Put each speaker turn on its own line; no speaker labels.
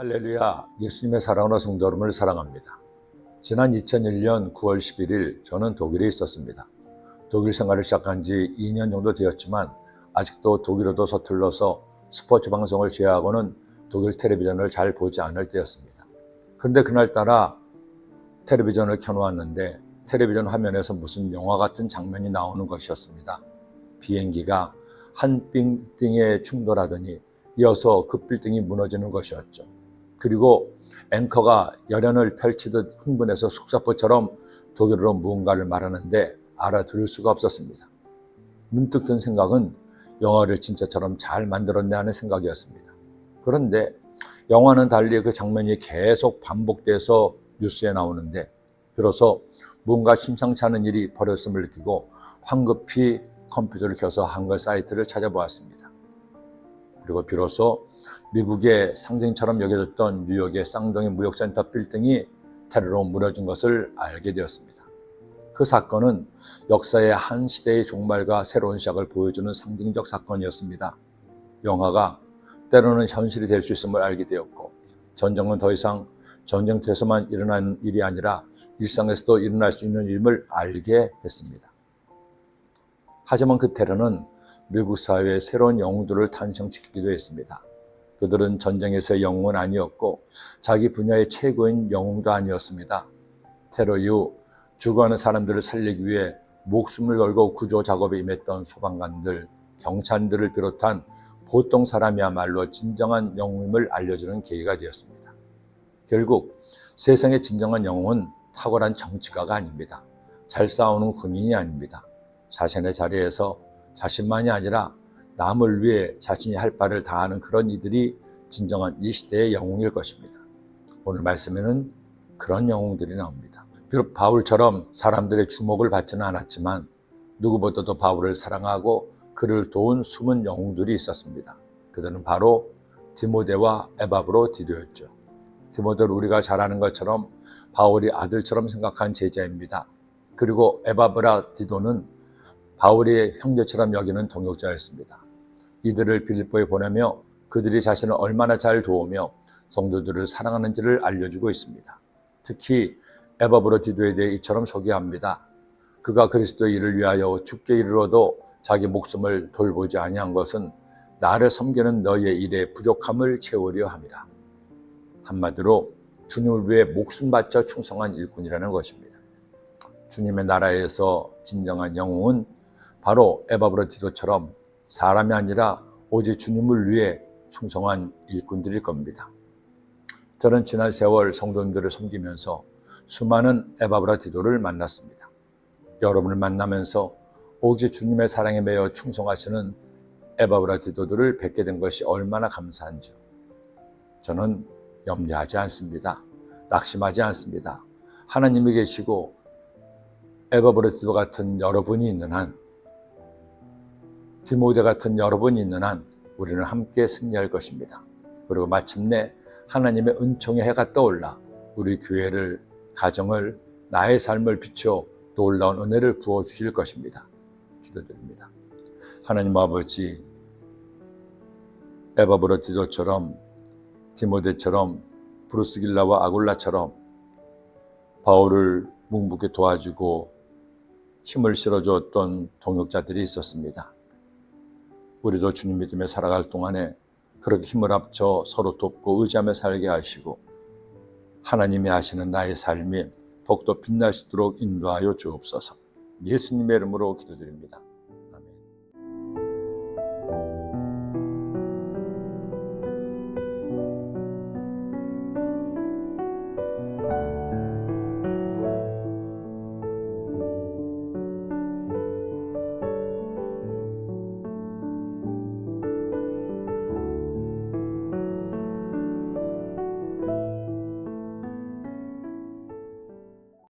할렐루야, 예수님의 사랑으로 성도 여러분을 사랑합니다. 지난 2001년 9월 11일 저는 독일에 있었습니다. 독일 생활을 시작한 지 2년 정도 되었지만 아직도 독일어도 서툴러서 스포츠 방송을 제외하고는 독일 텔레비전을 잘 보지 않을 때였습니다. 그런데 그날따라 텔레비전을 켜놓았는데 텔레비전 화면에서 무슨 영화 같은 장면이 나오는 것이었습니다. 비행기가 한 빌딩에 충돌하더니 이어서 그 빌딩이 무너지는 것이었죠. 그리고 앵커가 열연을 펼치듯 흥분해서 속사포처럼 독일어로 무언가를 말하는데 알아들을 수가 없었습니다. 문득 든 생각은 영화를 진짜처럼 잘 만들었네 하는 생각이었습니다. 그런데 영화는 달리 그 장면이 계속 반복돼서 뉴스에 나오는데 비로소 뭔가 심상치 않은 일이 벌어졌음을 느끼고 황급히 컴퓨터를 켜서 한글 사이트를 찾아보았습니다. 그리고 비로소 미국의 상징처럼 여겨졌던 뉴욕의 쌍둥이 무역센터 빌딩이 테러로 무너진 것을 알게 되었습니다. 그 사건은 역사의 한 시대의 종말과 새로운 시작을 보여주는 상징적 사건이었습니다. 영화가 때로는 현실이 될 수 있음을 알게 되었고, 전쟁은 더 이상 전쟁터에서만 일어나는 일이 아니라 일상에서도 일어날 수 있는 일임을 알게 했습니다. 하지만 그 테러는 미국 사회의 새로운 영웅들을 탄생시키기도 했습니다. 그들은 전쟁에서의 영웅은 아니었고 자기 분야의 최고인 영웅도 아니었습니다. 테러 이후 죽어가는 사람들을 살리기 위해 목숨을 걸고 구조 작업에 임했던 소방관들, 경찰들을 비롯한 보통 사람이야말로 진정한 영웅임을 알려주는 계기가 되었습니다. 결국 세상의 진정한 영웅은 탁월한 정치가가 아닙니다. 잘 싸우는 군인이 아닙니다. 자신의 자리에서 자신만이 아니라 남을 위해 자신이 할 바를 다하는 그런 이들이 진정한 이 시대의 영웅일 것입니다. 오늘 말씀에는 그런 영웅들이 나옵니다. 비록 바울처럼 사람들의 주목을 받지는 않았지만 누구보다도 바울을 사랑하고 그를 도운 숨은 영웅들이 있었습니다. 그들은 바로 디모데와 에바브로디도였죠. 디모데를 우리가 잘 아는 것처럼 바울이 아들처럼 생각한 제자입니다. 그리고 에바브라디도는 바울의 형제처럼 여기는 동역자였습니다. 이들을 빌립보에 보내며 그들이 자신을 얼마나 잘 도우며 성도들을 사랑하는지를 알려주고 있습니다. 특히 에바브로디도에 대해 이처럼 소개합니다. 그가 그리스도의 일을 위하여 죽게 이르러도 자기 목숨을 돌보지 아니한 것은 나를 섬기는 너희의 일에 부족함을 채우려 함이라. 한마디로 주님을 위해 목숨 바쳐 충성한 일꾼이라는 것입니다. 주님의 나라에서 진정한 영웅은 바로 에바브로디도처럼 사람이 아니라 오직 주님을 위해 충성한 일꾼들일 겁니다. 저는 지난 세월 성도님들을 섬기면서 수많은 에바브로디도를 만났습니다. 여러분을 만나면서 오직 주님의 사랑에 매여 충성하시는 에바브로디도들을 뵙게 된 것이 얼마나 감사한지요. 저는 염려하지 않습니다. 낙심하지 않습니다. 하나님이 계시고 에바브로디도 같은 여러분이 있는 한, 디모데 같은 여러분이 있는 한 우리는 함께 승리할 것입니다. 그리고 마침내 하나님의 은총의 해가 떠올라 우리 교회를, 가정을, 나의 삶을 비추어 놀라운 은혜를 부어주실 것입니다. 기도드립니다. 하나님 아버지, 에바브로디도처럼, 디모데처럼, 브루스길라와 아굴라처럼 바울을 묵묵히 도와주고 힘을 실어주었던 동역자들이 있었습니다. 우리도 주님 믿음에 살아갈 동안에 그렇게 힘을 합쳐 서로 돕고 의지하며 살게 하시고 하나님이 하시는 나의 삶이 더욱더 빛날 수 있도록 인도하여 주옵소서. 예수님의 이름으로 기도드립니다.